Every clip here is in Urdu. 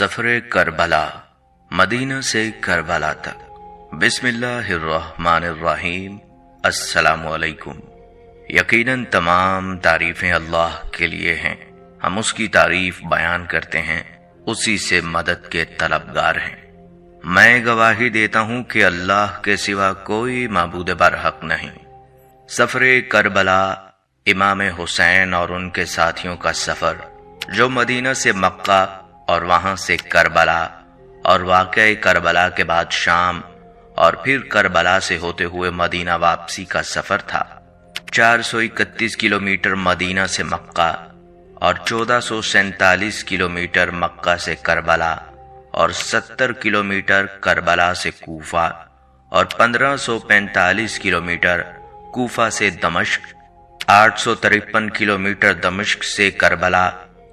سفر کربلا، مدینہ سے کربلا تک۔ بسم اللہ الرحمن الرحیم۔ السلام علیکم۔ یقیناً تمام تعریفیں اللہ کے لیے ہیں، ہم اس کی تعریف بیان کرتے ہیں، اسی سے مدد کے طلبگار ہیں۔ میں گواہی دیتا ہوں کہ اللہ کے سوا کوئی معبود برحق نہیں۔ سفر کربلا، امام حسین اور ان کے ساتھیوں کا سفر جو مدینہ سے مکہ اور وہاں سے کربلا اور واقعہ کربلا کے بعد شام اور پھر کربلا سے ہوتے ہوئے مدینہ واپسی کا سفر تھا۔ 431 کلومیٹر مدینہ سے مکہ اور 1447 کلومیٹر مکہ سے کربلا اور 70 کلومیٹر کربلا سے کوفہ اور 1545 کلومیٹر کوفہ سے دمشق، 853 کلومیٹر دمشق سے کربلا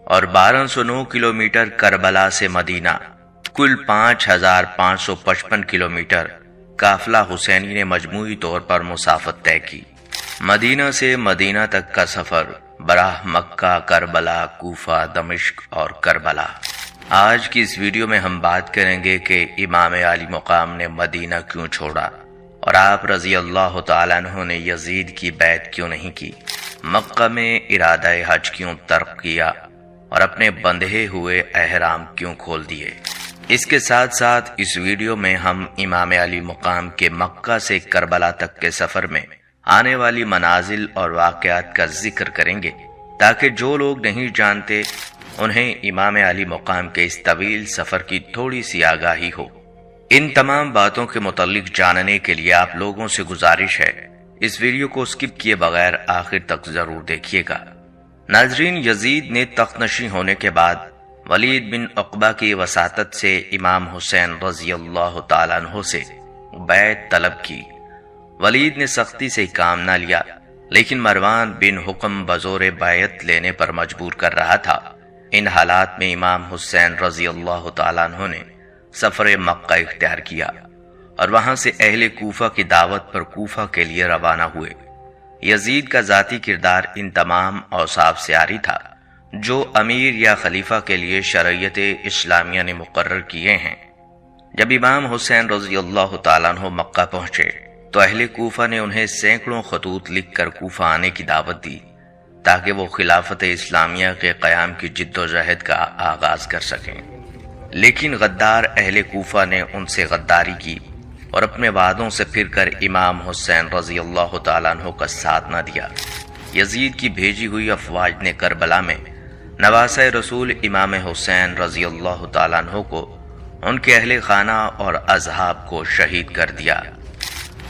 اور 1209 کلومیٹر کربلا سے مدینہ، کل 5555 کلومیٹر قافلہ حسینی نے مجموعی طور پر مسافت طے کی۔ مدینہ سے مدینہ تک کا سفر براہ مکہ، کربلا، کوفہ، دمشق اور کربلا۔ آج کی اس ویڈیو میں ہم بات کریں گے کہ امام عالی مقام نے مدینہ کیوں چھوڑا اور آپ رضی اللہ تعالیٰ عنہ نے یزید کی بیعت کیوں نہیں کی، مکہ میں ارادہ حج کیوں ترک کیا اور اپنے بندھے ہوئے احرام کیوں کھول دیے۔ اس کے ساتھ ساتھ اس ویڈیو میں ہم امام علی مقام کے مکہ سے کربلا تک کے سفر میں آنے والی منازل اور واقعات کا ذکر کریں گے تاکہ جو لوگ نہیں جانتے انہیں امام علی مقام کے اس طویل سفر کی تھوڑی سی آگاہی ہو۔ ان تمام باتوں کے متعلق جاننے کے لیے آپ لوگوں سے گزارش ہے اس ویڈیو کو سکپ کیے بغیر آخر تک ضرور دیکھیے گا۔ ناظرین، یزید نے تخت نشین ہونے کے بعد ولید بن عقبہ کی وساطت سے امام حسین رضی اللہ تعالیٰ عنہ سے بیعت طلب کی۔ ولید نے سختی سے کام نہ لیا، لیکن مروان بن حکم بزور بیعت لینے پر مجبور کر رہا تھا۔ ان حالات میں امام حسین رضی اللہ تعالیٰ عنہ نے سفر مکہ اختیار کیا اور وہاں سے اہل کوفہ کی دعوت پر کوفہ کے لیے روانہ ہوئے۔ یزید کا ذاتی کردار ان تمام اوصاف سے عاری تھا جو امیر یا خلیفہ کے لیے شریعت اسلامیہ نے مقرر کیے ہیں۔ جب امام حسین رضی اللہ تعالیٰ عنہ مکہ پہنچے تو اہل کوفہ نے انہیں سینکڑوں خطوط لکھ کر کوفہ آنے کی دعوت دی تاکہ وہ خلافت اسلامیہ کے قیام کی جد و جہد کا آغاز کر سکیں، لیکن غدار اہل کوفہ نے ان سے غداری کی اور اپنے وعدوں سے پھر کر امام حسین رضی اللہ تعالیٰ عنہ کا ساتھ نہ دیا۔ یزید کی بھیجی ہوئی افواج نے کربلا میں نواسہ رسول امام حسین رضی اللہ تعالیٰ عنہ کو، ان کے اہل خانہ اور اصحاب کو شہید کر دیا۔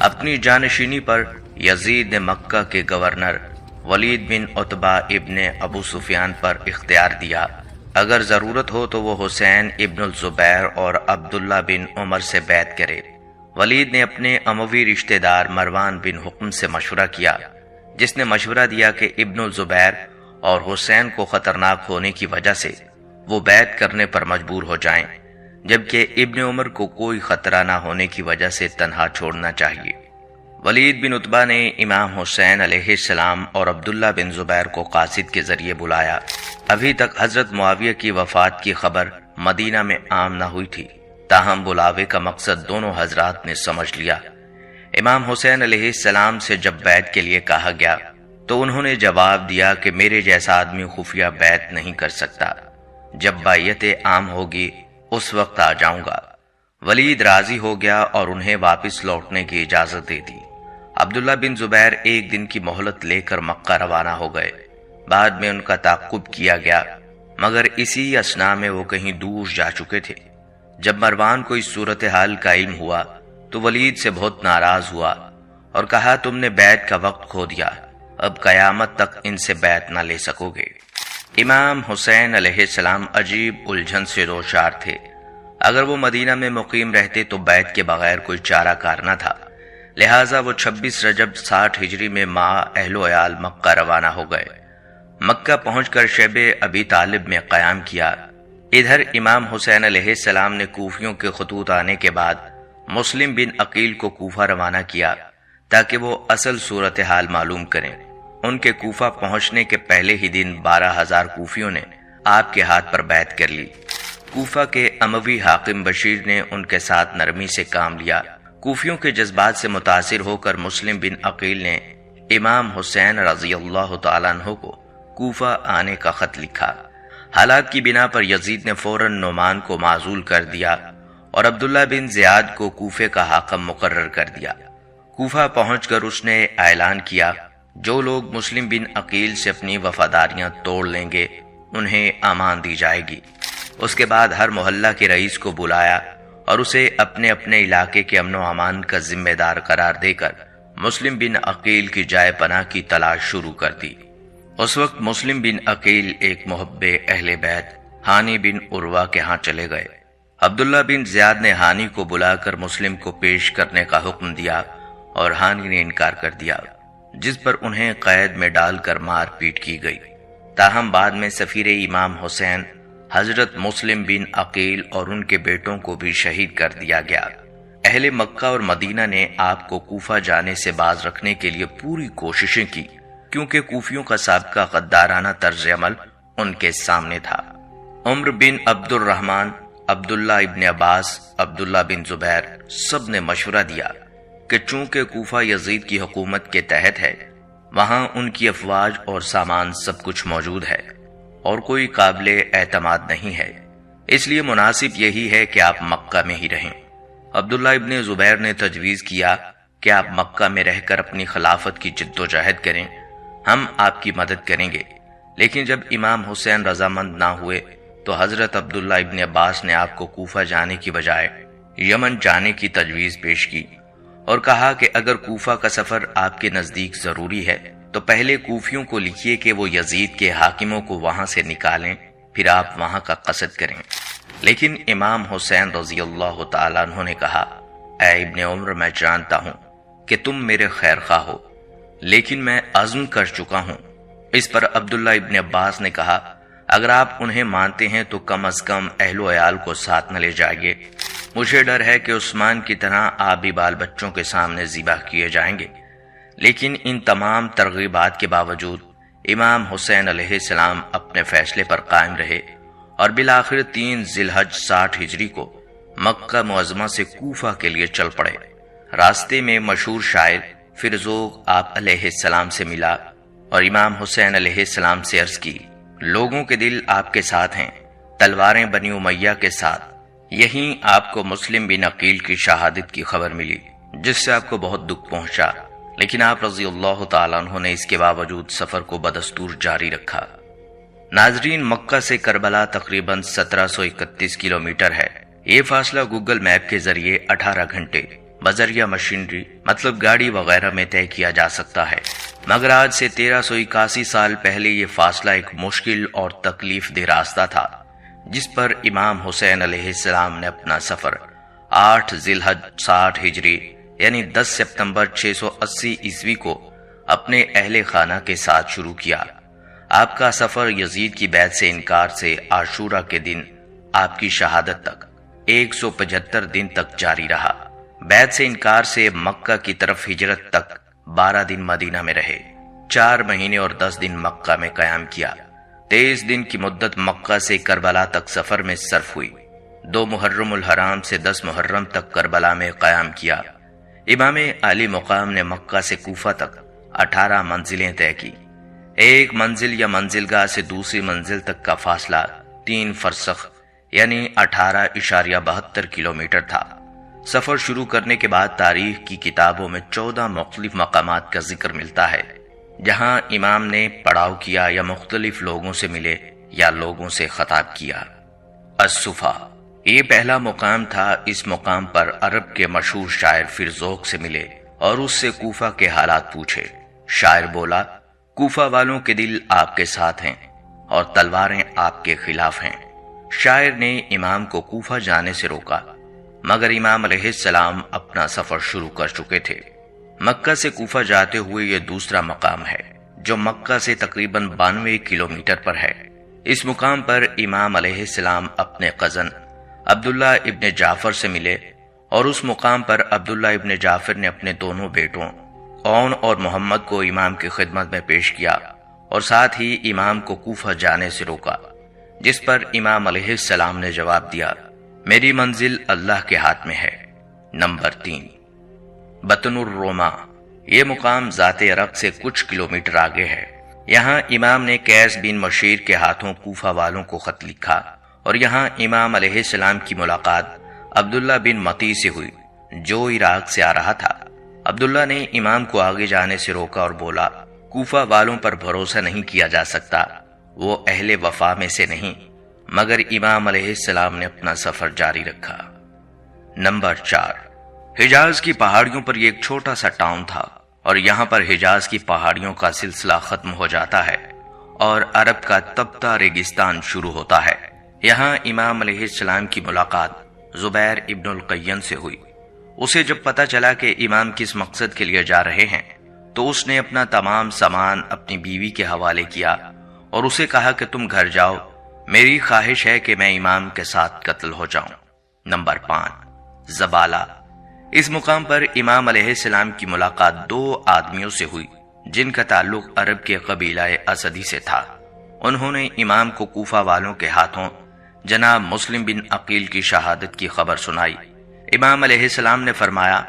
اپنی جانشینی پر یزید نے مکہ کے گورنر ولید بن عتبہ ابن ابو سفیان پر اختیار دیا، اگر ضرورت ہو تو وہ حسین ابن الزبیر اور عبداللہ بن عمر سے بیعت کرے۔ ولید نے اپنے اموی رشتہ دار مروان بن حکم سے مشورہ کیا، جس نے مشورہ دیا کہ ابن الزبیر اور حسین کو خطرناک ہونے کی وجہ سے وہ بیعت کرنے پر مجبور ہو جائیں، جبکہ ابن عمر کو کوئی خطرہ نہ ہونے کی وجہ سے تنہا چھوڑنا چاہیے۔ ولید بن عتبہ نے امام حسین علیہ السلام اور عبداللہ بن زبیر کو قاصد کے ذریعے بلایا۔ ابھی تک حضرت معاویہ کی وفات کی خبر مدینہ میں عام نہ ہوئی تھی، تاہم بلاوے کا مقصد دونوں حضرات نے سمجھ لیا۔ امام حسین علیہ السلام سے جب بیعت کے لیے کہا گیا تو انہوں نے جواب دیا کہ میرے جیسا آدمی خفیہ بیعت نہیں کر سکتا، جب بیعت عام ہوگی اس وقت آ جاؤں گا۔ ولید راضی ہو گیا اور انہیں واپس لوٹنے کی اجازت دے دی۔ عبداللہ بن زبیر ایک دن کی مہلت لے کر مکہ روانہ ہو گئے۔ بعد میں ان کا تعقب کیا گیا، مگر اسی اثناء میں وہ کہیں دور جا چکے تھے۔ جب مروان کو اس صورتحال کا علم ہوا تو ولید سے بہت ناراض ہوا اور کہا تم نے بیعت کا وقت کھو دیا، اب قیامت تک ان سے بیعت نہ لے سکو گے۔ امام حسین علیہ السلام عجیب الجھن سے دوچار تھے۔ اگر وہ مدینہ میں مقیم رہتے تو بیعت کے بغیر کوئی چارہ کار نہ تھا، لہٰذا وہ 26 رجب 60 ہجری میں ماں اہل و عیال مکہ روانہ ہو گئے۔ مکہ پہنچ کر شیب ابی طالب میں قیام کیا۔ ادھر امام حسین علیہ السلام نے کوفیوں کے خطوط آنے کے بعد مسلم بن عقیل کو کوفہ روانہ کیا تاکہ وہ اصل صورتحال معلوم کریں۔ ان کے کوفہ پہنچنے کے پہلے ہی دن 12,000 کوفیوں نے آپ کے ہاتھ پر بیعت کر لی۔ کوفہ کے اموی حاکم بشیر نے ان کے ساتھ نرمی سے کام لیا۔ کوفیوں کے جذبات سے متاثر ہو کر مسلم بن عقیل نے امام حسین رضی اللہ تعالیٰ عنہ کو کوفہ آنے کا خط لکھا۔ حالات کی بنا پر یزید نے فوراً نعمان کو معزول کر دیا اور عبداللہ بن زیاد کو کوفے کا حاکم مقرر کر دیا۔ کوفہ پہنچ کر اس نے اعلان کیا، جو لوگ مسلم بن عقیل سے اپنی وفاداریاں توڑ لیں گے انہیں امان دی جائے گی۔ اس کے بعد ہر محلہ کے رئیس کو بلایا اور اسے اپنے اپنے علاقے کے امن و امان کا ذمہ دار قرار دے کر مسلم بن عقیل کی جائے پناہ کی تلاش شروع کر دی۔ اس وقت مسلم بن عقیل ایک محب اہل بیت ہانی بن عروہ کے ہاں چلے گئے۔ عبداللہ بن زیاد نے ہانی کو بلا کر مسلم کو پیش کرنے کا حکم دیا اور ہانی نے انکار کر دیا، جس پر انہیں قید میں ڈال کر مار پیٹ کی گئی۔ تاہم بعد میں سفیر امام حسین حضرت مسلم بن عقیل اور ان کے بیٹوں کو بھی شہید کر دیا گیا۔ اہل مکہ اور مدینہ نے آپ کو کوفہ جانے سے باز رکھنے کے لیے پوری کوششیں کی، کیونکہ کوفیوں کا سابقہ غدارانہ طرز عمل ان کے سامنے تھا۔ عمر بن عبد الرحمن، عبداللہ ابن عباس، عبداللہ بن زبیر سب نے مشورہ دیا کہ چونکہ کوفہ یزید کی حکومت کے تحت ہے، وہاں ان کی افواج اور سامان سب کچھ موجود ہے اور کوئی قابل اعتماد نہیں ہے، اس لیے مناسب یہی ہے کہ آپ مکہ میں ہی رہیں۔ عبداللہ ابن زبیر نے تجویز کیا کہ آپ مکہ میں رہ کر اپنی خلافت کی جد و جہد کریں، ہم آپ کی مدد کریں گے۔ لیکن جب امام حسین رضامند نہ ہوئے تو حضرت عبداللہ ابن عباس نے آپ کو کوفہ جانے کی بجائے یمن جانے کی تجویز پیش کی اور کہا کہ اگر کوفہ کا سفر آپ کے نزدیک ضروری ہے تو پہلے کوفیوں کو لکھیے کہ وہ یزید کے حاکموں کو وہاں سے نکالیں، پھر آپ وہاں کا قصد کریں۔ لیکن امام حسین رضی اللہ تعالیٰ عنہ نے کہا، اے ابن عمر، میں جانتا ہوں کہ تم میرے خیر خواہ ہو، لیکن میں عزم کر چکا ہوں۔ اس پر عبداللہ ابن عباس نے کہا، اگر آپ انہیں مانتے ہیں تو کم از کم اہل و عیال کو ساتھ نہ لے جائیے، مجھے ڈر ہے کہ عثمان کی طرح آپ بھی بال بچوں کے سامنے ذبح کیے جائیں گے۔ لیکن ان تمام ترغیبات کے باوجود امام حسین علیہ السلام اپنے فیصلے پر قائم رہے اور بالآخر 3 ذی الحج 60 ہجری کو مکہ معظمہ سے کوفہ کے لیے چل پڑے۔ راستے میں مشہور شاعر فرزوق آپ علیہ السلام سے ملا اور امام حسین علیہ السلام سے عرض کی، لوگوں کے دل آپ کے ساتھ ہیں، تلواریں بنی امیہ کے ساتھ۔ یہیں آپ کو مسلم بن عقیل کی شہادت کی خبر ملی، جس سے آپ کو بہت دکھ پہنچا، لیکن آپ رضی اللہ تعالیٰ عنہ نے اس کے باوجود سفر کو بدستور جاری رکھا۔ ناظرین، مکہ سے کربلا تقریباً 1731 کلومیٹر ہے۔ یہ فاصلہ گوگل میپ کے ذریعے 18 گھنٹے بذریعہ مشینری مطلب گاڑی وغیرہ میں طے کیا جا سکتا ہے، مگر آج سے 1381 سال پہلے یہ فاصلہ ایک مشکل اور تکلیف دہ راستہ تھا، جس پر امام حسین علیہ السلام نے اپنا سفر 8 ذی الحج 60 ہجری یعنی 10 سپتمبر 680 عیسوی کو اپنے اہل خانہ کے ساتھ شروع کیا۔ آپ کا سفر یزید کی بیعت سے انکار سے عاشورہ کے دن آپ کی شہادت تک 175 دن تک جاری رہا۔ بیعت سے انکار سے مکہ کی طرف ہجرت تک 12 دن مدینہ میں رہے، 4 مہینے اور 10 دن مکہ میں قیام کیا۔ 23 دن کی مدت مکہ سے کربلا تک سفر میں صرف ہوئی۔ 2 محرم الحرام سے 10 محرم تک کربلا میں قیام کیا۔ امام علی مقام نے مکہ سے کوفہ تک 18 منزلیں طے کی۔ ایک منزل یا منزلگاہ سے دوسری منزل تک کا فاصلہ 3 فرسخ یعنی 18.72 کلومیٹر تھا۔ سفر شروع کرنے کے بعد تاریخ کی کتابوں میں 14 مختلف مقامات کا ذکر ملتا ہے جہاں امام نے پڑاؤ کیا یا مختلف لوگوں سے ملے یا لوگوں سے خطاب کیا۔ الصفا، یہ پہلا مقام تھا۔ اس مقام پر عرب کے مشہور شاعر فرزوق سے ملے اور اس سے کوفہ کے حالات پوچھے۔ شاعر بولا، کوفہ والوں کے دل آپ کے ساتھ ہیں اور تلواریں آپ کے خلاف ہیں۔ شاعر نے امام کو کوفہ جانے سے روکا، مگر امام علیہ السلام اپنا سفر شروع کر چکے تھے۔ مکہ سے کوفہ جاتے ہوئے یہ دوسرا مقام ہے جو مکہ سے تقریباً 92 کلومیٹر پر ہے۔ اس مقام پر امام علیہ السلام اپنے قزن عبداللہ ابن جعفر سے ملے اور اس مقام پر عبداللہ ابن جعفر نے اپنے دونوں بیٹوں اون اور محمد کو امام کی خدمت میں پیش کیا اور ساتھ ہی امام کو کوفہ جانے سے روکا۔ جس پر امام علیہ السلام نے جواب دیا، میری منزل اللہ کے ہاتھ میں ہے۔ نمبر 3، بطن الروما، یہ مقام ذات عرق سے کچھ کلومیٹر آگے ہے۔ یہاں امام نے قیس بن مشیر کے ہاتھوں کوفہ والوں کو خط لکھا، اور یہاں امام علیہ السلام کی ملاقات عبداللہ بن مطی سے ہوئی جو عراق سے آ رہا تھا۔ عبداللہ نے امام کو آگے جانے سے روکا اور بولا، کوفہ والوں پر بھروسہ نہیں کیا جا سکتا، وہ اہل وفا میں سے نہیں۔ مگر امام علیہ السلام نے اپنا سفر جاری رکھا۔ نمبر 4، حجاز کی پہاڑیوں پر یہ ایک چھوٹا سا ٹاؤن تھا، اور یہاں پر حجاز کی پہاڑیوں کا سلسلہ ختم ہو جاتا ہے اور عرب کا تپتا ریگستان شروع ہوتا ہے۔ یہاں امام علیہ السلام کی ملاقات زبیر ابن القین سے ہوئی۔ اسے جب پتہ چلا کہ امام کس مقصد کے لیے جا رہے ہیں تو اس نے اپنا تمام سامان اپنی بیوی کے حوالے کیا اور اسے کہا کہ تم گھر جاؤ، میری خواہش ہے کہ میں امام کے ساتھ قتل ہو جاؤں۔ نمبر 5، زبالہ، اس مقام پر امام علیہ السلام کی ملاقات 2 آدمیوں سے ہوئی جن کا تعلق عرب کے قبیلہ اسدی سے تھا۔ انہوں نے امام کو کوفہ والوں کے ہاتھوں جناب مسلم بن عقیل کی شہادت کی خبر سنائی۔ امام علیہ السلام نے فرمایا،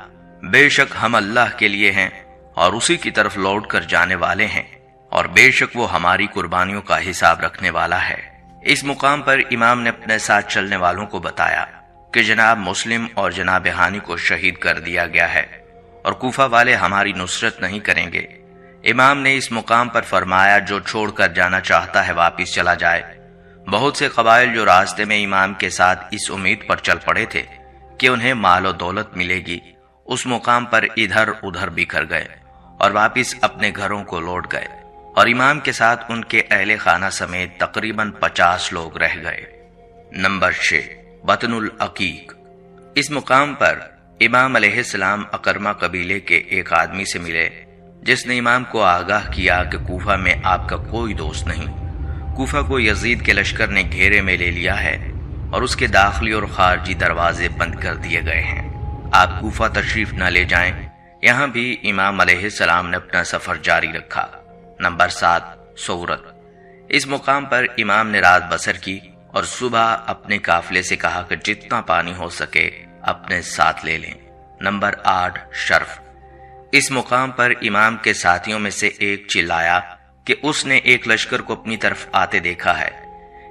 بے شک ہم اللہ کے لیے ہیں اور اسی کی طرف لوٹ کر جانے والے ہیں، اور بے شک وہ ہماری قربانیوں کا حساب رکھنے والا ہے۔ اس مقام پر امام نے اپنے ساتھ چلنے والوں کو بتایا کہ جناب مسلم اور جناب ہانی کو شہید کر دیا گیا ہے اور کوفہ والے ہماری نصرت نہیں کریں گے۔ امام نے اس مقام پر فرمایا، جو چھوڑ کر جانا چاہتا ہے واپس چلا جائے۔ بہت سے قبائل جو راستے میں امام کے ساتھ اس امید پر چل پڑے تھے کہ انہیں مال و دولت ملے گی، اس مقام پر ادھر ادھر بکھر گئے اور واپس اپنے گھروں کو لوٹ گئے، اور امام کے ساتھ ان کے اہل خانہ سمیت تقریباً 50 لوگ رہ گئے۔ نمبر 6، بطن العقیق، اس مقام پر امام علیہ السلام اکرمہ قبیلے کے ایک آدمی سے ملے جس نے امام کو آگاہ کیا کہ کوفہ میں آپ کا کوئی دوست نہیں۔ کوفہ کو یزید کے لشکر نے گھیرے میں لے لیا ہے اور اس کے داخلی اور خارجی دروازے بند کر دیے گئے ہیں، آپ کوفہ تشریف نہ لے جائیں۔ یہاں بھی امام علیہ السلام نے اپنا سفر جاری رکھا۔ نمبر 7، صورت، اس مقام پر امام نے رات بسر کی اور صبح اپنے قافلے سے کہا کہ جتنا پانی ہو سکے اپنے ساتھ لے لیں۔ نمبر 8، شرف، اس مقام پر امام کے ساتھیوں میں سے ایک چلایا کہ اس نے ایک لشکر کو اپنی طرف آتے دیکھا ہے۔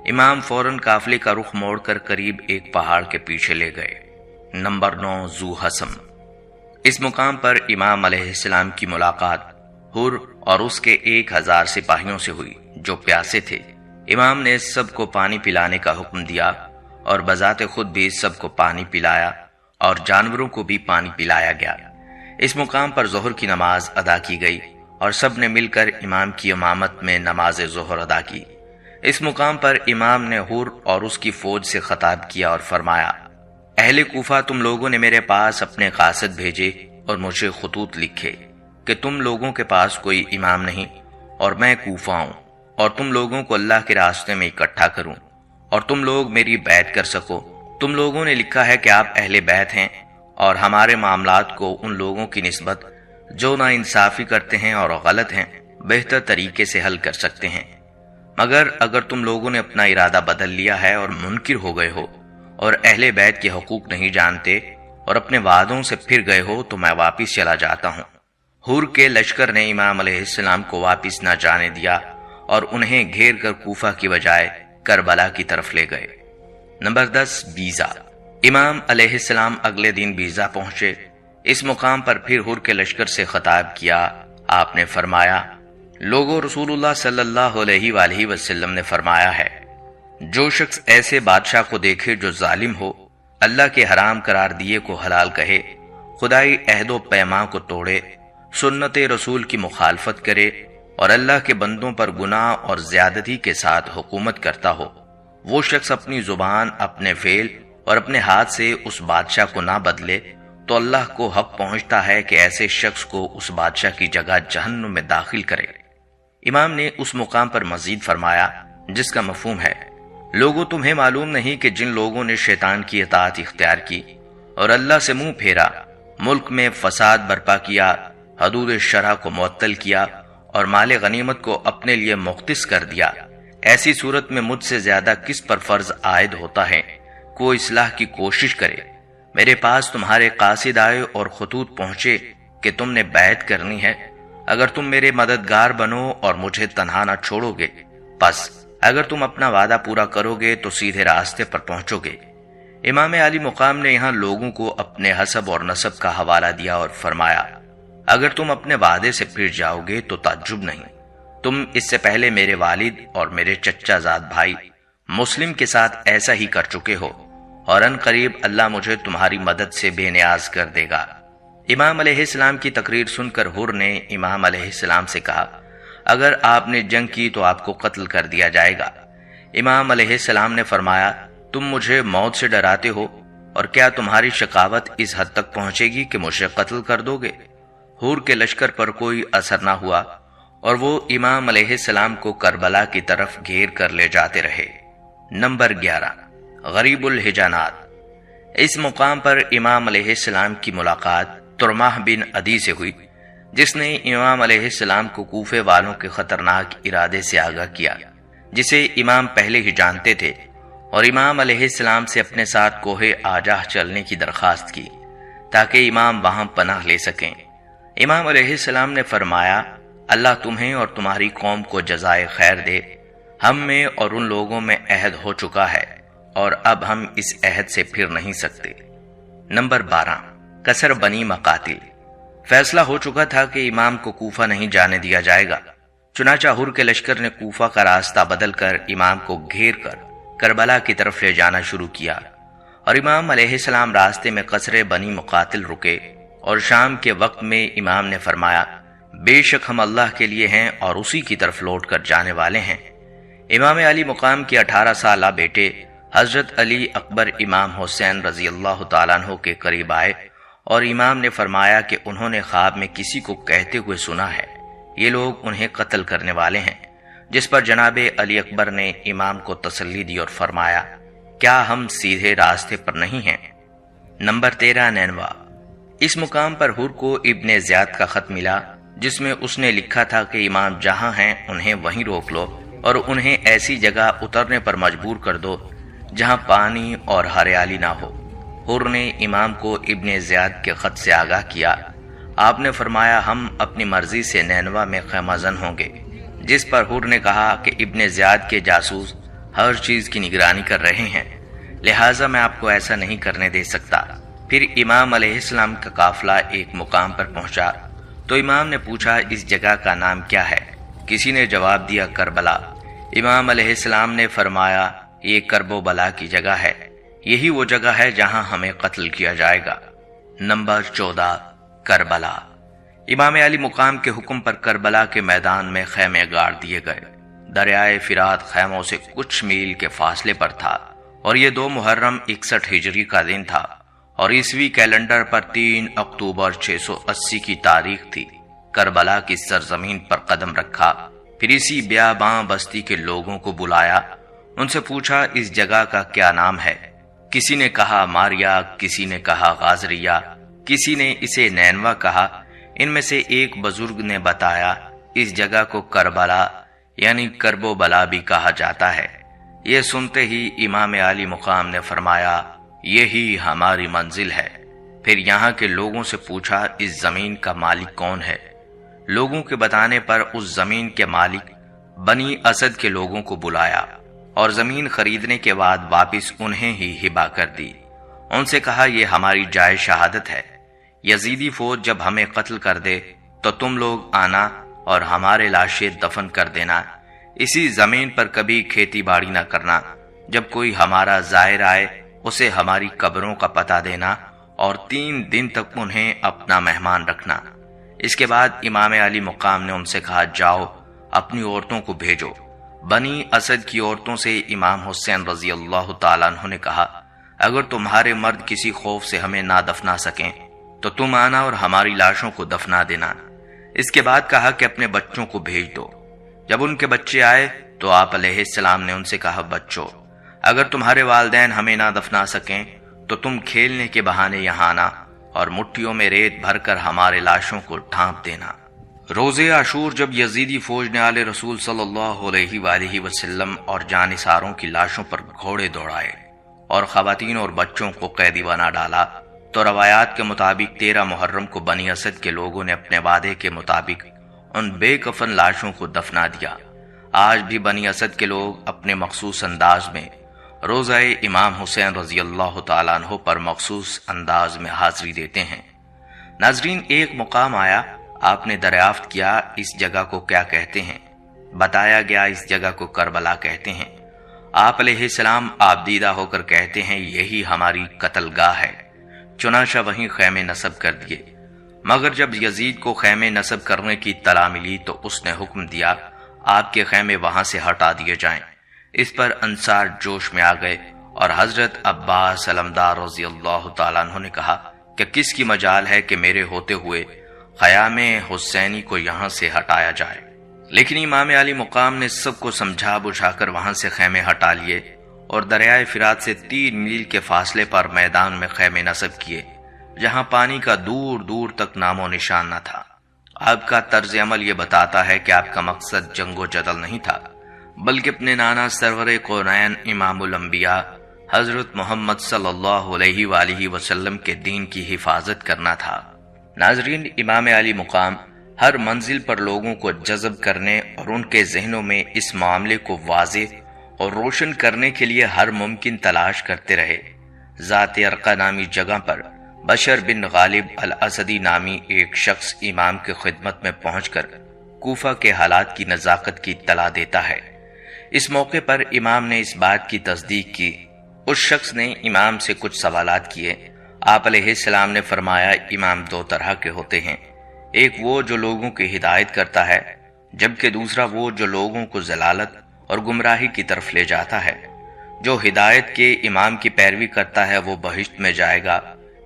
امام فوراً قافلے کا رخ موڑ کر قریب ایک پہاڑ کے پیچھے لے گئے۔ نمبر 9، ذو حسم، اس مقام پر امام علیہ السلام کی ملاقات حر اور اس کے 1000 سپاہیوں سے ہوئی جو پیاسے تھے۔ امام نے سب کو پانی پلانے کا حکم دیا اور بذات خود بھی سب کو پانی پلایا اور جانوروں کو بھی پانی پلایا گیا۔ اس مقام پر ظہر کی نماز ادا کی گئی اور سب نے مل کر امام کی امامت میں نماز ظہر ادا کی۔ اس مقام پر امام نے حر اور اس کی فوج سے خطاب کیا اور فرمایا، اہل کوفہ، تم لوگوں نے میرے پاس اپنے قاصد بھیجے اور مجھے خطوط لکھے کہ تم لوگوں کے پاس کوئی امام نہیں اور میں کوفہ ہوں اور تم لوگوں کو اللہ کے راستے میں اکٹھا کروں اور تم لوگ میری بیعت کر سکو۔ تم لوگوں نے لکھا ہے کہ آپ اہل بیت ہیں اور ہمارے معاملات کو ان لوگوں کی نسبت جو نا انصافی کرتے ہیں اور غلط ہیں بہتر طریقے سے حل کر سکتے ہیں، مگر اگر تم لوگوں نے اپنا ارادہ بدل لیا ہے اور منکر ہو گئے ہو اور اہل بیت کے حقوق نہیں جانتے اور اپنے وعدوں سے پھر گئے ہو تو میں واپس چلا جاتا ہوں۔ حر کے لشکر نے امام علیہ السلام کو واپس نہ جانے دیا اور انہیں گھیر کر کوفہ کی بجائے کربلا کی طرف لے گئے۔ نمبر 10، بیزا، امام علیہ السلام اگلے دن بیزا پہنچے۔ اس مقام پر پھر حر کے لشکر سے خطاب کیا۔ آپ نے فرمایا، لوگو، رسول اللہ صلی اللہ علیہ وآلہ وسلم نے فرمایا ہے، جو شخص ایسے بادشاہ کو دیکھے جو ظالم ہو، اللہ کے حرام قرار دیے کو حلال کہے، خدائی عہد و پیمان کو توڑے، سنت رسول کی مخالفت کرے اور اللہ کے بندوں پر گناہ اور زیادتی کے ساتھ حکومت کرتا ہو، وہ شخص اپنی زبان، اپنے فعل اور اپنے ہاتھ سے اس بادشاہ کو نہ بدلے تو اللہ کو حق پہنچتا ہے کہ ایسے شخص کو اس بادشاہ کی جگہ جہنم میں داخل کرے۔ امام نے اس مقام پر مزید فرمایا جس کا مفہوم ہے، لوگوں، تمہیں معلوم نہیں کہ جن لوگوں نے شیطان کی اطاعت اختیار کی اور اللہ سے منہ پھیرا، ملک میں فساد برپا کیا، حدود شرع کو معطل کیا اور مال غنیمت کو اپنے لیے مختص کر دیا، ایسی صورت میں مجھ سے زیادہ کس پر فرض عائد ہوتا ہے کہ وہ اصلاح کی کوشش کرے۔ میرے پاس تمہارے قاصد آئے اور خطوط پہنچے کہ تم نے بیعت کرنی ہے۔ اگر تم میرے مددگار بنو اور مجھے تنہا نہ چھوڑو گے، پس اگر تم اپنا وعدہ پورا کرو گے تو سیدھے راستے پر پہنچو گے۔ امام علی مقام نے یہاں لوگوں کو اپنے حسب اور نسب کا حوالہ دیا اور فرمایا، اگر تم اپنے وعدے سے پھر جاؤ گے تو تعجب نہیں، تم اس سے پہلے میرے والد اور میرے چچا زاد بھائی مسلم کے ساتھ ایسا ہی کر چکے ہو، اور ان قریب اللہ مجھے تمہاری مدد سے بے نیاز کر دے گا۔ امام علیہ السلام کی تقریر سن کر حر نے امام علیہ السلام سے کہا، اگر آپ نے جنگ کی تو آپ کو قتل کر دیا جائے گا۔ امام علیہ السلام نے فرمایا، تم مجھے موت سے ڈراتے ہو، اور کیا تمہاری شقاوت اس حد تک پہنچے گی کہ مجھے قتل کر دو گے؟ حور کے لشکر پر کوئی اثر نہ ہوا اور وہ امام علیہ السلام کو کربلا کی طرف گھیر کر لے جاتے رہے۔ نمبر 11، غریب الحجانات۔ اس مقام پر امام علیہ السلام کی ملاقات ترماح بن عدی سے ہوئی، جس نے امام علیہ السلام کو کوفے والوں کے خطرناک ارادے سے آگاہ کیا، جسے امام پہلے ہی جانتے تھے، اور امام علیہ السلام سے اپنے ساتھ کوہ آجاہ چلنے کی درخواست کی تاکہ امام وہاں پناہ لے سکیں۔ امام علیہ السلام نے فرمایا، اللہ تمہیں اور تمہاری قوم کو جزائے خیر دے، ہم میں اور ان لوگوں میں عہد ہو چکا ہے اور اب ہم اس عہد سے پھر نہیں سکتے۔ نمبر 12، کسر بنی مقاتل۔ فیصلہ ہو چکا تھا کہ امام کو کوفہ نہیں جانے دیا جائے گا، چنانچہ حر کے لشکر نے کوفہ کا راستہ بدل کر امام کو گھیر کر کربلا کی طرف لے جانا شروع کیا، اور امام علیہ السلام راستے میں قصر بنی مقاتل رکے، اور شام کے وقت میں امام نے فرمایا، بے شک ہم اللہ کے لیے ہیں اور اسی کی طرف لوٹ کر جانے والے ہیں۔ امام علی مقام کے 18 سالہ بیٹے حضرت علی اکبر امام حسین رضی اللہ تعالیٰ عنہ کے قریب آئے، اور امام نے فرمایا کہ انہوں نے خواب میں کسی کو کہتے ہوئے سنا ہے، یہ لوگ انہیں قتل کرنے والے ہیں، جس پر جناب علی اکبر نے امام کو تسلی دی اور فرمایا، کیا ہم سیدھے راستے پر نہیں ہیں؟ نمبر 13، نینوا۔ اس مقام پر حر کو ابن زیاد کا خط ملا، جس میں اس نے لکھا تھا کہ امام جہاں ہیں انہیں وہیں روک لو اور انہیں ایسی جگہ اترنے پر مجبور کر دو جہاں پانی اور ہریالی نہ ہو۔ حر نے امام کو ابن زیاد کے خط سے آگاہ کیا۔ آپ نے فرمایا، ہم اپنی مرضی سے نینوا میں خیمہ زن ہوں گے، جس پر حر نے کہا کہ ابن زیاد کے جاسوس ہر چیز کی نگرانی کر رہے ہیں، لہٰذا میں آپ کو ایسا نہیں کرنے دے سکتا۔ پھر امام علیہ السلام کا قافلہ ایک مقام پر پہنچا تو امام نے پوچھا، اس جگہ کا نام کیا ہے؟ کسی نے جواب دیا، کربلا۔ امام علیہ السلام نے فرمایا، یہ کرب و بلا کی جگہ ہے، یہی وہ جگہ ہے جہاں ہمیں قتل کیا جائے گا۔ نمبر 14، کربلا۔ امام علی مقام کے حکم پر کربلا کے میدان میں خیمے گاڑ دیے گئے۔ دریائے فرات خیموں سے کچھ میل کے فاصلے پر تھا، اور یہ 2 محرم 61 ہجری کا دن تھا، اور عیسوی کیلنڈر پر 3 اکتوبر 680 کی تاریخ تھی۔ کربلا کی سرزمین پر قدم رکھا، پھر اسی بیاباں بستی کے لوگوں کو بلایا، ان سے پوچھا، اس جگہ کا کیا نام ہے؟ کسی نے کہا ماریا، کسی نے کہا غازریہ، کسی نے اسے نینوا کہا۔ ان میں سے ایک بزرگ نے بتایا، اس جگہ کو کربلا یعنی کرب و بلا بھی کہا جاتا ہے۔ یہ سنتے ہی امام علی مقام نے فرمایا، یہی ہماری منزل ہے۔ پھر یہاں کے لوگوں سے پوچھا، اس زمین کا مالک کون ہے؟ لوگوں کے بتانے پر اس زمین کے مالک بنی اسد کے لوگوں کو بلایا، اور زمین خریدنے کے بعد واپس انہیں ہی ہبہ کر دی۔ ان سے کہا، یہ ہماری جائے شہادت ہے، یزیدی فوج جب ہمیں قتل کر دے تو تم لوگ آنا اور ہمارے لاشیں دفن کر دینا، اسی زمین پر کبھی کھیتی باڑی نہ کرنا، جب کوئی ہمارا زائر آئے اسے ہماری قبروں کا پتہ دینا، اور 3 دن تک انہیں اپنا مہمان رکھنا۔ اس کے بعد امام علی مقام نے ان سے کہا، جاؤ اپنی عورتوں کو بھیجو۔ بنی اسد کی عورتوں سے امام حسین رضی اللہ تعالیٰ عنہ نے کہا، اگر تمہارے مرد کسی خوف سے ہمیں نہ دفنا سکیں تو تم آنا اور ہماری لاشوں کو دفنا دینا۔ اس کے بعد کہا کہ اپنے بچوں کو بھیج دو۔ جب ان کے بچے آئے تو آپ علیہ السلام نے ان سے کہا، بچوں، اگر تمہارے والدین ہمیں نہ دفنا سکیں تو تم کھیلنے کے بہانے یہاں آنا اور مٹھیوں میں ریت بھر کر ہمارے لاشوں کو ڈھانپ دینا۔ روز عاشور جب یزیدی فوج نے آل رسول صلی اللہ علیہ وآلہ وسلم اور جانثاروں کی لاشوں پر گھوڑے دوڑائے اور خواتین اور بچوں کو قیدی بنا ڈالا، تو روایات کے مطابق 13 محرم کو بنی اسد کے لوگوں نے اپنے وعدے کے مطابق ان بے کفن لاشوں کو دفنا دیا۔ آج بھی بنی اسد کے لوگ اپنے مخصوص انداز میں روزہ امام حسین رضی اللہ تعالیٰ عنہ پر مخصوص انداز میں حاضری دیتے ہیں۔ ناظرین، ایک مقام آیا، آپ نے دریافت کیا اس جگہ کو کیا کہتے ہیں؟ بتایا گیا اس جگہ کو کربلا کہتے ہیں۔ آپ علیہ السلام آپ دیدہ ہو کر کہتے ہیں یہی ہماری قتل گاہ ہے، چنانچہ وہیں خیمے نصب کر دیے۔ مگر جب یزید کو خیمے نصب کرنے کی اطلاع ملی تو اس نے حکم دیا آپ کے خیمے وہاں سے ہٹا دیے جائیں۔ اس پر انصار جوش میں آ گئے اور حضرت عباس علمدار رضی اللہ تعالیٰ عنہ نے کہا کہ کس کی مجال ہے کہ میرے ہوتے ہوئے خیام حسینی کو یہاں سے ہٹایا جائے۔ لیکن امام علی مقام نے سب کو سمجھا بجھا کر وہاں سے خیمے ہٹا لیے اور دریائے فرات سے 3 میل کے فاصلے پر میدان میں خیمے نصب کیے، جہاں پانی کا دور دور تک نام و نشان نہ تھا۔ آپ کا طرز عمل یہ بتاتا ہے کہ آپ کا مقصد جنگ و جدل نہیں تھا، بلکہ اپنے نانا سرور کونین امام الانبیاء حضرت محمد صلی اللہ علیہ وآلہ وسلم کے دین کی حفاظت کرنا تھا۔ ناظرین، امام علی مقام ہر منزل پر لوگوں کو جذب کرنے اور ان کے ذہنوں میں اس معاملے کو واضح اور روشن کرنے کے لیے ہر ممکن تلاش کرتے رہے۔ ذات ارقا نامی جگہ پر بشر بن غالب الاسدی نامی ایک شخص امام کی خدمت میں پہنچ کر کوفہ کے حالات کی نزاکت کی اطلاع دیتا ہے۔ اس موقع پر امام نے اس بات کی تصدیق کی۔ اس شخص نے امام سے کچھ سوالات کیے۔ آپ علیہ السلام نے فرمایا امام 2 طرح کے ہوتے ہیں، ایک وہ جو لوگوں کی ہدایت کرتا ہے، جبکہ دوسرا وہ جو لوگوں کو ضلالت اور گمراہی کی طرف لے جاتا ہے۔ جو ہدایت کے امام کی پیروی کرتا ہے وہ بہشت میں جائے گا،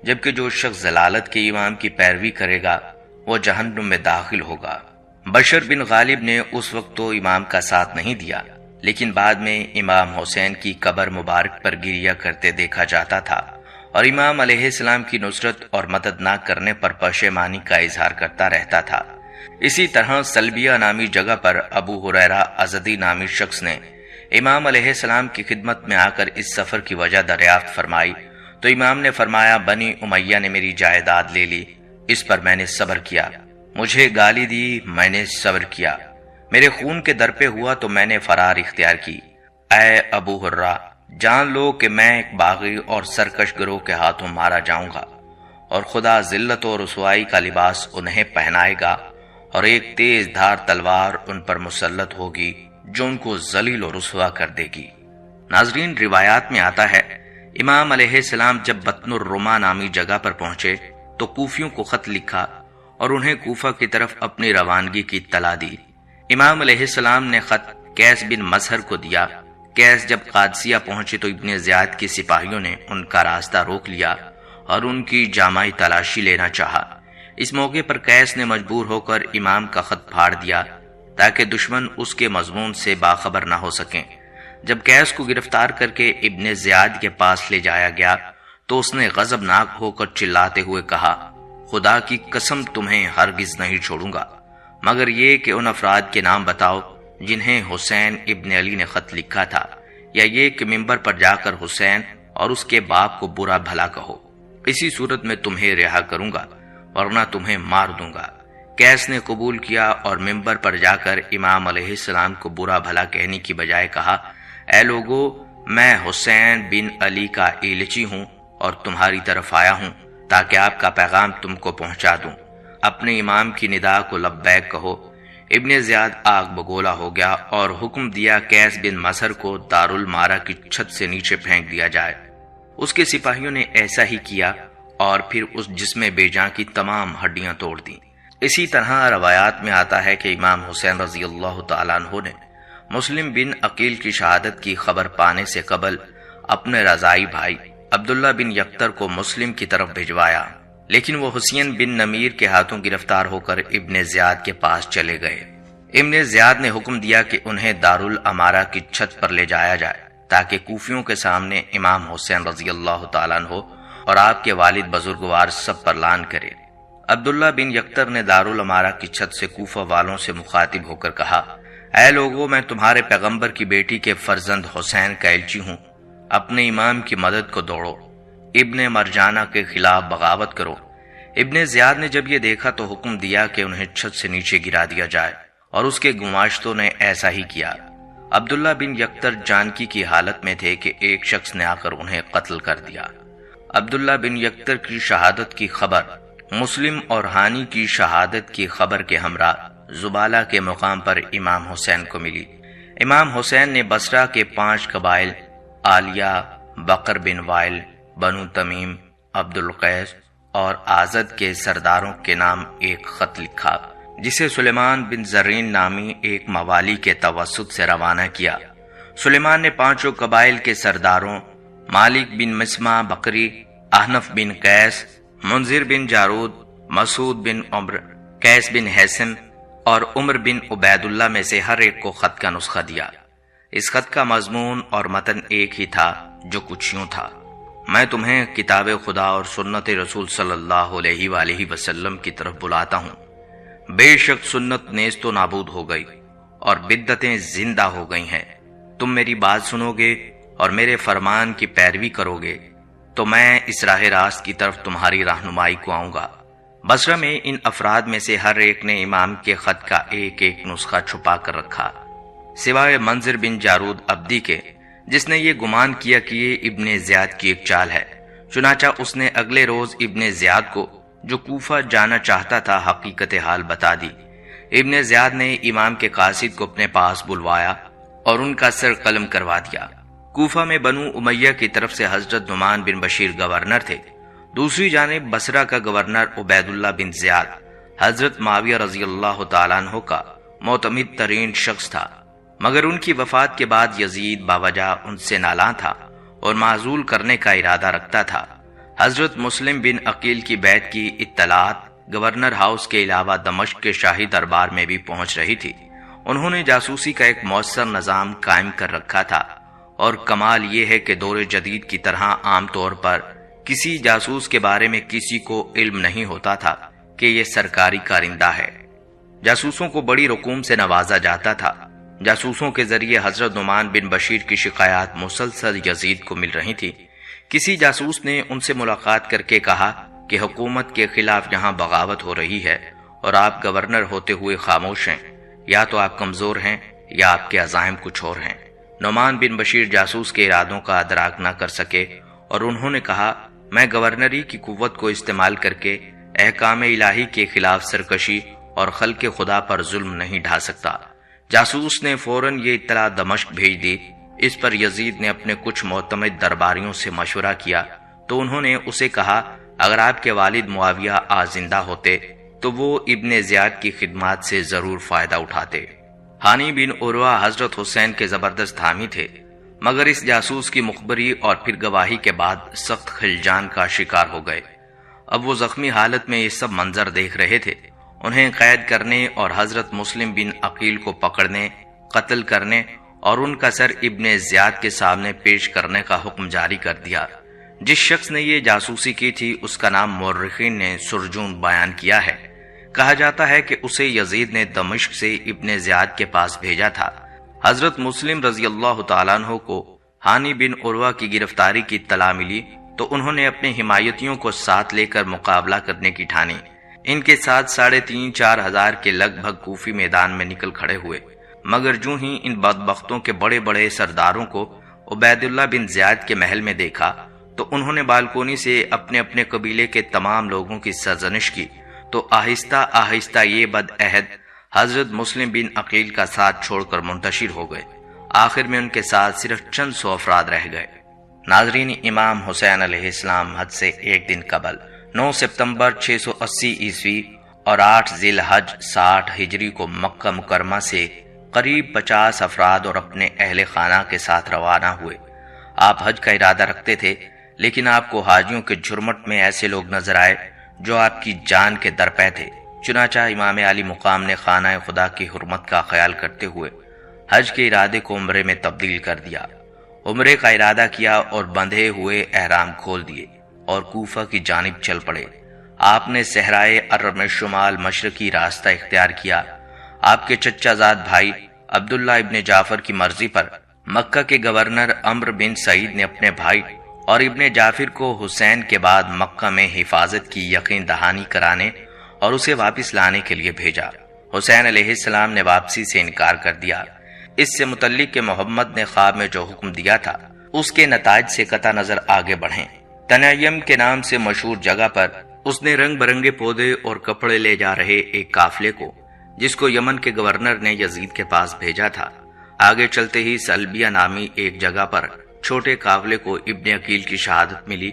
جبکہ جو شخص ضلالت کے امام کی پیروی کرے گا وہ جہنم میں داخل ہوگا۔ بشر بن غالب نے اس وقت تو امام کا ساتھ نہیں دیا، لیکن بعد میں امام حسین کی قبر مبارک پر گریہ کرتے دیکھا جاتا تھا اور امام علیہ السلام کی نصرت اور مدد نہ کرنے پر پشیمانی کا اظہار کرتا رہتا تھا۔ اسی طرح سلبیہ نامی جگہ پر ابو ہریرہ ازدی نامی شخص نے امام علیہ السلام کی خدمت میں آ کر اس سفر کی وجہ دریافت فرمائی تو امام نے فرمایا بنی امیہ نے میری جائیداد لے لی، اس پر میں نے صبر کیا، مجھے گالی دی، میں نے صبر کیا، میرے خون کے در پہ ہوا تو میں نے فرار اختیار کی۔ اے ابو ہرہ، جان لو کہ میں ایک باغی اور سرکش گروہ کے ہاتھوں مارا جاؤں گا، اور خدا ذلت و رسوائی کا لباس انہیں پہنائے گا اور ایک تیز دھار تلوار ان پر مسلط ہوگی جو ان کو ذلیل و رسوا کر دے گی۔ ناظرین، روایات میں آتا ہے امام علیہ السلام جب بطن الرما نامی جگہ پر پہنچے تو کوفیوں کو خط لکھا اور انہیں کوفہ کی طرف اپنی روانگی کی اطلاع دی۔ امام علیہ السلام نے خط قیس بن مظہر کو دیا۔ قیس جب قادسیہ پہنچے تو ابن زیاد کے سپاہیوں نے ان کا راستہ روک لیا اور ان کی جامعی تلاشی لینا چاہا۔ اس موقع پر قیس نے مجبور ہو کر امام کا خط پھاڑ دیا تاکہ دشمن اس کے مضمون سے باخبر نہ ہو سکیں۔ جب قیس کو گرفتار کر کے ابن زیاد کے پاس لے جایا گیا تو اس نے غضبناک ہو کر چلاتے ہوئے کہا، خدا کی قسم تمہیں ہرگز نہیں چھوڑوں گا مگر یہ کہ ان افراد کے نام بتاؤ جنہیں حسین ابن علی نے خط لکھا تھا، یا یہ کہ منبر پر جا کر حسین اور اس کے باپ کو برا بھلا کہو، اسی صورت میں تمہیں رہا کروں گا ورنہ تمہیں مار دوں گا۔ قیس نے قبول کیا اور منبر پر جا کر امام علیہ السلام کو برا بھلا کہنے کی بجائے کہا، اے لوگو، میں حسین بن علی کا ایلچی ہوں اور تمہاری طرف آیا ہوں تاکہ آپ کا پیغام تم کو پہنچا دوں، اپنے امام کی ندا کو لبیک کہو۔ ابن زیاد آگ بگولا ہو گیا اور حکم دیا قیس بن مظہر کو دارالمارا کی چھت سے نیچے پھینک دیا جائے۔ اس کے سپاہیوں نے ایسا ہی کیا اور پھر اس جسم بے جان کی تمام ہڈیاں توڑ دیں۔ اسی طرح روایات میں آتا ہے کہ امام حسین رضی اللہ تعالیٰ عنہ نے مسلم بن عقیل کی شہادت کی خبر پانے سے قبل اپنے رضائی بھائی عبداللہ بن یقتر کو مسلم کی طرف بھجوایا، لیکن وہ حسین بن نمیر کے ہاتھوں گرفتار ہو کر ابن زیاد کے پاس چلے گئے۔ ابن زیاد نے حکم دیا کہ انہیں دارالامارہ کی چھت پر لے جایا جائے تاکہ کوفیوں کے سامنے امام حسین رضی اللہ تعالیٰ عنہ اور آپ کے والد بزرگوار سب پر لعن کرے۔ عبداللہ بن یکتر نے دارالامارہ کی چھت سے کوفہ والوں سے مخاطب ہو کر کہا، اے لوگو، میں تمہارے پیغمبر کی بیٹی کے فرزند حسین کا ایلچی ہوں، اپنے امام کی مدد کو دوڑو، ابن مرجانہ کے خلاف بغاوت کرو۔ ابن زیاد نے جب یہ دیکھا تو حکم دیا کہ انہیں چھت سے نیچے گرا دیا جائے، اور اس کے گماشتوں نے ایسا ہی کیا۔ عبداللہ بن یکتر جانکی کی حالت میں تھے کہ ایک شخص نے آ کر انہیں قتل کر دیا۔ عبداللہ بن یکتر کی شہادت کی خبر مسلم اور ہانی کی شہادت کی خبر کے ہمراہ زبالہ کے مقام پر امام حسین کو ملی۔ امام حسین نے بصرہ کے 5 قبائل عالیہ، بکر بن وائل، بنو تمیم، عبد القیس اور آزد کے سرداروں کے نام ایک خط لکھا، جسے سلیمان بن زرین نامی ایک موالی کے توسط سے روانہ کیا۔ سلیمان نے 5 قبائل کے سرداروں مالک بن مسمع بکری، احنف بن قیس، منذر بن جارود، مسعود بن عمر، قیس بن حیثم اور عمر بن عبید اللہ میں سے ہر ایک کو خط کا نسخہ دیا۔ اس خط کا مضمون اور متن ایک ہی تھا، جو کچھ یوں تھا: میں تمہیں کتاب خدا اور سنت رسول صلی اللہ علیہ وآلہ وسلم کی طرف بلاتا ہوں۔ بے شک سنت نیست و نابود ہو گئی اور بدعتیں زندہ ہو گئی ہیں۔ تم میری بات سنو گے اور میرے فرمان کی پیروی کرو گے تو میں اس راہ راست کی طرف تمہاری رہنمائی کو آؤں گا۔ بصرہ میں ان افراد میں سے ہر ایک نے امام کے خط کا ایک ایک نسخہ چھپا کر رکھا، سوائے منذر بن جارود عبدی کے، جس نے یہ گمان کیا کہ یہ ابن زیاد کی ایک چال ہے۔ چنانچہ اس نے اگلے روز ابن زیاد کو، جو کوفہ جانا چاہتا تھا، حقیقت حال بتا دی۔ ابن زیاد نے امام کے قاصد کو اپنے پاس بلوایا اور ان کا سر قلم کروا دیا۔ کوفہ میں بنو امیہ کی طرف سے حضرت نعمان بن بشیر گورنر تھے، دوسری جانب بصرہ کا گورنر عبید اللہ بن زیاد حضرت معاویہ رضی اللہ تعالیٰ عنہ کا معتمد ترین شخص تھا، مگر ان کی وفات کے بعد یزید باوجہ ان سے نالاں تھا اور معزول کرنے کا ارادہ رکھتا تھا۔ حضرت مسلم بن عقیل کی بیعت کی اطلاعات گورنر ہاؤس کے علاوہ دمشق کے شاہی دربار میں بھی پہنچ رہی تھی۔ انہوں نے جاسوسی کا ایک مؤثر نظام قائم کر رکھا تھا، اور کمال یہ ہے کہ دور جدید کی طرح عام طور پر کسی جاسوس کے بارے میں کسی کو علم نہیں ہوتا تھا کہ یہ سرکاری کارندہ ہے۔ جاسوسوں کو بڑی رقوم سے نوازا جاتا تھا۔ جاسوسوں کے ذریعے حضرت نعمان بن بشیر کی شکایات مسلسل یزید کو مل رہی تھی۔ کسی جاسوس نے ان سے ملاقات کر کے کہا کہ حکومت کے خلاف یہاں بغاوت ہو رہی ہے اور آپ گورنر ہوتے ہوئے خاموش ہیں، یا تو آپ کمزور ہیں یا آپ کے عزائم کچھ اور ہیں۔ نعمان بن بشیر جاسوس کے ارادوں کا ادراک نہ کر سکے اور انہوں نے کہا، میں گورنری کی قوت کو استعمال کر کے احکام الہی کے خلاف سرکشی اور خلق خدا پر ظلم نہیں ڈھا سکتا۔ جاسوس نے فوراً یہ اطلاع دمشق بھیج دی۔ اس پر یزید نے اپنے کچھ معتمد درباریوں سے مشورہ کیا تو انہوں نے اسے کہا، اگر آپ کے والد معاویہ آج زندہ ہوتے تو وہ ابن زیاد کی خدمات سے ضرور فائدہ اٹھاتے۔ ہانی بن عروہ حضرت حسین کے زبردست حامی تھے، مگر اس جاسوس کی مخبری اور پھر گواہی کے بعد سخت خلجان کا شکار ہو گئے۔ اب وہ زخمی حالت میں یہ سب منظر دیکھ رہے تھے۔ انہیں قید کرنے اور حضرت مسلم بن عقیل کو پکڑنے، قتل کرنے اور ان کا سر ابن زیاد کے سامنے پیش کرنے کا حکم جاری کر دیا۔ جس شخص نے یہ جاسوسی کی تھی اس کا نام مورخین نے سرجون بیان کیا ہے۔ کہا جاتا ہے کہ اسے یزید نے دمشق سے ابن زیاد کے پاس بھیجا تھا۔ حضرت مسلم رضی اللہ تعالیٰ عنہ کو ہانی بن عروہ کی گرفتاری کی اطلاع ملی تو انہوں نے اپنے حمایتیوں کو ساتھ لے کر مقابلہ کرنے کی ٹھانی۔ ان کے ساتھ 3,500-4 ہزار کے لگ بھگ کوفی میدان میں نکل کھڑے ہوئے، مگر جو ہی ان بدبختوں کے بڑے بڑے سرداروں کو عبید اللہ بن زیاد کے محل میں دیکھا تو انہوں نے بالکونی سے اپنے اپنے قبیلے کے تمام لوگوں کی سرزنش کی، تو آہستہ آہستہ یہ بد عہد حضرت مسلم بن عقیل کا ساتھ چھوڑ کر منتشر ہو گئے۔ آخر میں ان کے ساتھ صرف چند 100 افراد رہ گئے۔ ناظرین، امام حسین علیہ السلام حج سے ایک دن قبل 9 ستمبر 680 عیسوی اور 8 ذی الحج 60 ہجری کو مکہ مکرمہ سے قریب 50 افراد اور اپنے اہل خانہ کے ساتھ روانہ ہوئے۔ آپ حج کا ارادہ رکھتے تھے، لیکن آپ کو حاجیوں کے جھرمٹ میں ایسے لوگ نظر آئے جو آپ کی جان کے درپے تھے۔ چنانچہ امام علی مقام نے خانہ خدا کی حرمت کا خیال کرتے ہوئے حج کے ارادے کو عمرے میں تبدیل کر دیا۔ عمرے کا ارادہ کیا اور بندھے ہوئے احرام کھول دیے اور کوفہ کی جانب چل پڑے۔ آپ نے صحرائے عرب میں شمال مشرقی راستہ اختیار کیا۔ آپ کے چچا زاد بھائی عبداللہ ابن جعفر کی مرضی پر مکہ کے گورنر عمرو بن سعید نے اپنے بھائی اور ابن جعفر کو حسین کے بعد مکہ میں حفاظت کی یقین دہانی کرانے اور اسے واپس لانے کے لیے بھیجا۔ حسین علیہ السلام نے واپسی سے انکار کر دیا۔ اس سے متعلق کہ محمد نے خواب میں جو حکم دیا تھا اس کے نتائج سے قطع نظر آگے بڑھیں۔ تنعیم کے نام سے مشہور جگہ پر اس نے رنگ برنگے پودے اور کپڑے لے جا رہے ایک قافلے کو، جس کو یمن کے گورنر نے یزید کے پاس بھیجا تھا، آگے چلتے ہی سلبیہ نامی ایک جگہ پر چھوٹے قافلے کو ابن عقیل کی شہادت ملی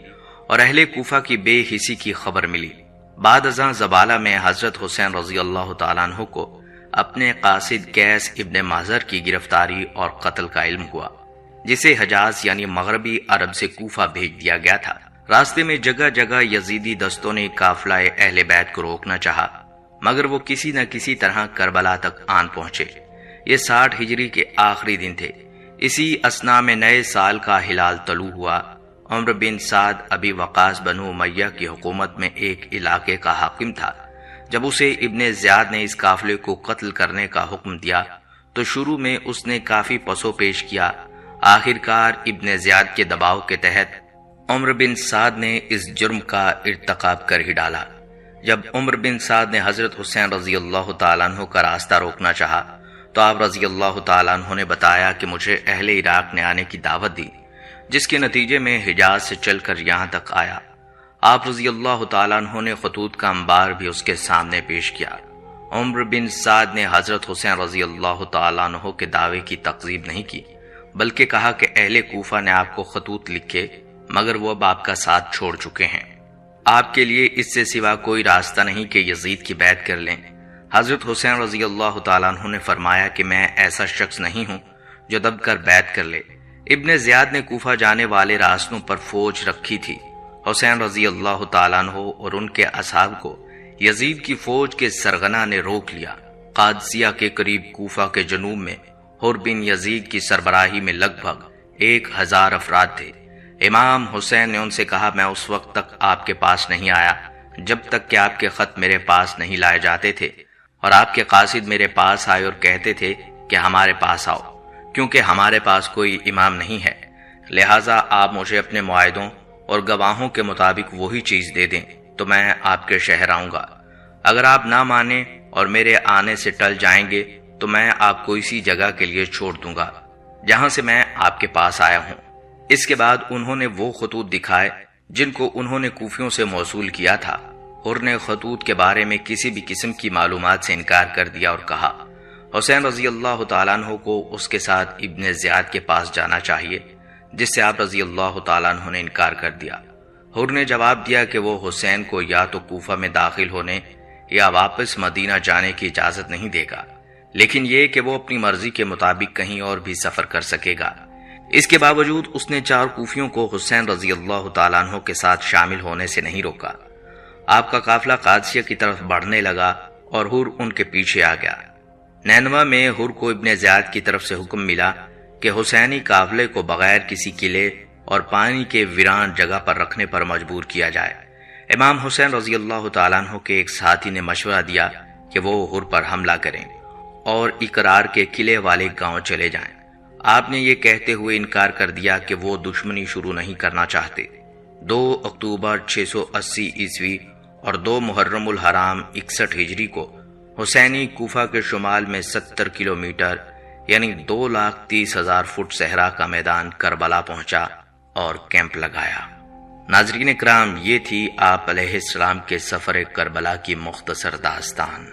اور اہل کوفہ کی بے حسی کی خبر ملی۔ بعد ازاں زبالہ میں حضرت حسین رضی اللہ تعالیٰ عنہ کو اپنے قاصد قیس ابن محضر کی گرفتاری اور قتل کا علم ہوا، جسے حجاز یعنی مغربی عرب سے کوفہ بھیج دیا گیا تھا۔ راستے میں جگہ جگہ یزیدی دستوں نے قافلہ اہل بیت کو روکنا چاہا، مگر وہ کسی نہ کسی طرح کربلا تک آن پہنچے۔ یہ 60 ہجری کے آخری دن تھے۔ اسی اثنا میں نئے سال کا ہلال طلوع ہوا۔ عمرو بن سعد ابی وقاص بنو امیہ کی حکومت میں ایک علاقے کا حاکم تھا۔ جب اسے ابن زیاد نے اس قافلے کو قتل کرنے کا حکم دیا تو شروع میں اس نے کافی پسو پیش کیا۔ آخرکار ابن زیاد کے دباؤ کے تحت عمرو بن سعد نے اس جرم کا ارتکاب کر ہی ڈالا۔ جب عمرو بن سعد نے حضرت حسین رضی اللہ تعالیٰ عنہ کا راستہ روکنا چاہا تو آپ رضی اللہ تعالیٰ عنہ نے بتایا کہ مجھے اہل عراق نے آنے کی دعوت دی، جس کے نتیجے میں حجاز سے چل کر یہاں تک آیا۔ آپ رضی اللہ تعالیٰ عنہ نے خطوط کا انبار بھی اس کے سامنے پیش کیا۔ عمرو بن سعد نے حضرت حسین رضی اللہ تعالیٰ عنہ کے دعوے کی تکذیب نہیں کی، بلکہ کہا کہ اہل کوفہ نے آپ کو خطوط لکھے مگر وہ اب آپ کا ساتھ چھوڑ چکے ہیں۔ آپ کے لیے اس سے سوا کوئی راستہ نہیں کہ یزید کی بیعت کر لیں۔ حضرت حسین رضی اللہ تعالیٰ عنہ نے فرمایا کہ میں ایسا شخص نہیں ہوں جو دب کر بیعت کر لے۔ ابن زیاد نے کوفہ جانے والے راستوں پر فوج رکھی تھی۔ حسین رضی اللہ تعالیٰ عنہ اور ان کے اصحاب کو یزید کی فوج کے سرغنہ نے روک لیا۔ قادسیہ کے قریب کوفہ کے جنوب میں حر بن یزید کی سربراہی میں لگ بھگ 1000 افراد تھے۔ امام حسین نے ان سے کہا میں اس وقت تک آپ کے پاس نہیں آیا جب تک کہ آپ کے خط میرے پاس نہیں لائے جاتے تھے، اور آپ کے قاصد میرے پاس آئے اور کہتے تھے کہ ہمارے پاس آؤ، کیونکہ ہمارے پاس کوئی امام نہیں ہے، لہٰذا آپ مجھے اپنے معاہدوں اور گواہوں کے مطابق وہی چیز دے دیں تو میں آپ کے شہر آؤں گا۔ اگر آپ نہ مانیں اور میرے آنے سے ٹل جائیں گے تو میں آپ کو اسی جگہ کے لیے چھوڑ دوں گا جہاں سے میں آپ کے پاس آیا ہوں۔ اس کے بعد انہوں نے وہ خطوط دکھائے جن کو انہوں نے کوفیوں سے موصول کیا تھا۔ حر نے خطوط کے بارے میں کسی بھی قسم کی معلومات سے انکار کر دیا اور کہا حسین رضی اللہ تعالیٰ عنہ کو اس کے ساتھ ابن زیاد کے پاس جانا چاہیے، جس سے آپ رضی اللہ تعالیٰ عنہ نے انکار کر دیا۔ حر نے جواب دیا کہ وہ حسین کو یا تو کوفہ میں داخل ہونے یا واپس مدینہ جانے کی اجازت نہیں دے گا، لیکن یہ کہ وہ اپنی مرضی کے مطابق کہیں اور بھی سفر کر سکے گا۔ اس کے باوجود اس نے 4 کوفیوں کو حسین رضی اللہ تعالیٰ عنہ کے ساتھ شامل ہونے سے نہیں روکا۔ آپ کا قافلہ قادسیہ کی طرف بڑھنے لگا اور حر ان کے پیچھے آ گیا۔ نینوا میں حر کو ابن زیاد کی طرف سے حکم ملا کہ حسینی قافلے کو بغیر کسی قلعے اور پانی کے ویران جگہ پر رکھنے پر مجبور کیا جائے۔ امام حسین رضی اللہ تعالیٰ عنہ کے ایک ساتھی نے مشورہ دیا کہ وہ حر پر حملہ کریں اور اقرار کے قلعے والے گاؤں چلے جائیں۔ آپ نے یہ کہتے ہوئے انکار کر دیا کہ وہ دشمنی شروع نہیں کرنا چاہتے۔ 2 اکتوبر 680 عیسوی اور 2 محرم الحرام 61 ہجری کو حسینی کوفہ کے شمال میں 70 کلومیٹر یعنی 2,30,000 فٹ صحرا کا میدان کربلا پہنچا اور کیمپ لگایا۔ ناظرین کرام، یہ تھی آپ علیہ السلام کے سفر کربلا کی مختصر داستان۔